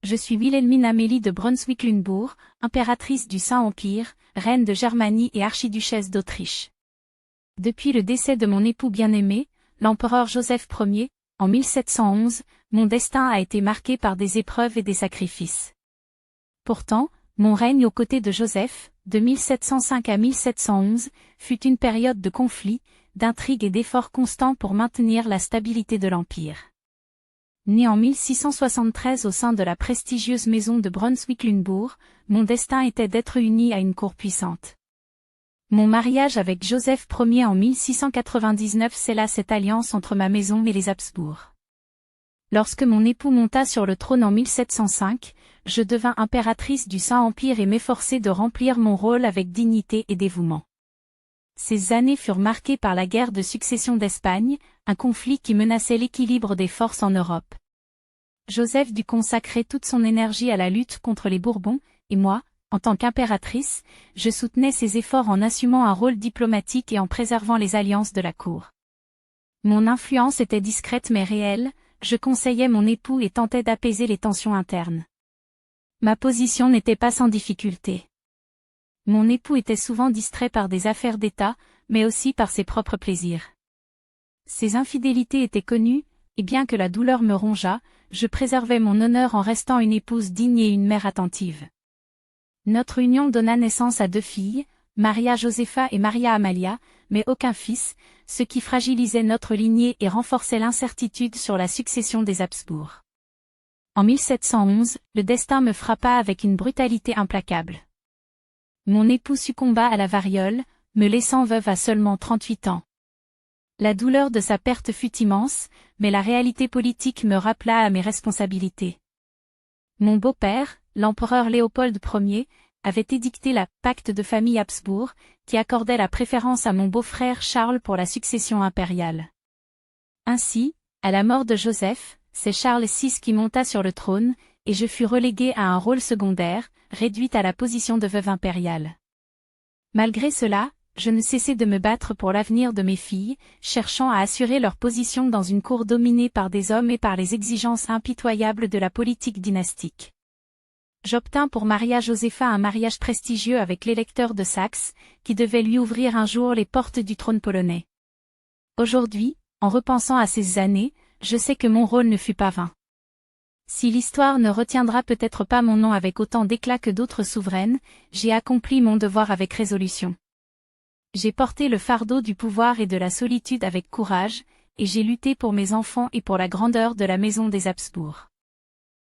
je suis Wilhelmine Amélie de Brunswick-Lunebourg, impératrice du Saint-Empire, reine de Germanie et archiduchesse d'Autriche. Depuis le décès de mon époux bien-aimé, l'empereur Joseph Ier, en 1711, mon destin a été marqué par des épreuves et des sacrifices. Pourtant, mon règne aux côtés de Joseph, de 1705 à 1711, fut une période de conflits, d'intrigues et d'efforts constants pour maintenir la stabilité de l'Empire. Né en 1673 au sein de la prestigieuse maison de Brunswick-Lunebourg, mon destin était d'être uni à une cour puissante. Mon mariage avec Joseph Ier en 1699 scella cette alliance entre ma maison et les Habsbourg. Lorsque mon époux monta sur le trône en 1705, je devins impératrice du Saint-Empire et m'efforçai de remplir mon rôle avec dignité et dévouement. Ces années furent marquées par la guerre de succession d'Espagne, un conflit qui menaçait l'équilibre des forces en Europe. Joseph dut consacrer toute son énergie à la lutte contre les Bourbons, et moi, en tant qu'impératrice, je soutenais ses efforts en assumant un rôle diplomatique et en préservant les alliances de la cour. Mon influence était discrète mais réelle, je conseillais mon époux et tentais d'apaiser les tensions internes. Ma position n'était pas sans difficulté. Mon époux était souvent distrait par des affaires d'État, mais aussi par ses propres plaisirs. Ses infidélités étaient connues, et bien que la douleur me rongeât, je préservais mon honneur en restant une épouse digne et une mère attentive. Notre union donna naissance à 2 filles, Maria Josepha et Maria Amalia, mais aucun fils, ce qui fragilisait notre lignée et renforçait l'incertitude sur la succession des Habsbourg. En 1711, le destin me frappa avec une brutalité implacable. Mon époux succomba à la variole, me laissant veuve à seulement 38 ans. La douleur de sa perte fut immense, mais la réalité politique me rappela à mes responsabilités. Mon beau-père, l'empereur Léopold Ier, avait édicté la « pacte de famille Habsbourg » qui accordait la préférence à mon beau-frère Charles pour la succession impériale. Ainsi, à la mort de Joseph, c'est Charles VI qui monta sur le trône, et je fus reléguée à un rôle secondaire, réduite à la position de veuve impériale. Malgré cela, je ne cessai de me battre pour l'avenir de mes filles, cherchant à assurer leur position dans une cour dominée par des hommes et par les exigences impitoyables de la politique dynastique. J'obtins pour Maria Josepha un mariage prestigieux avec l'électeur de Saxe, qui devait lui ouvrir un jour les portes du trône polonais. Aujourd'hui, en repensant à ces années, je sais que mon rôle ne fut pas vain. Si l'histoire ne retiendra peut-être pas mon nom avec autant d'éclat que d'autres souveraines, j'ai accompli mon devoir avec résolution. J'ai porté le fardeau du pouvoir et de la solitude avec courage, et j'ai lutté pour mes enfants et pour la grandeur de la maison des Habsbourg.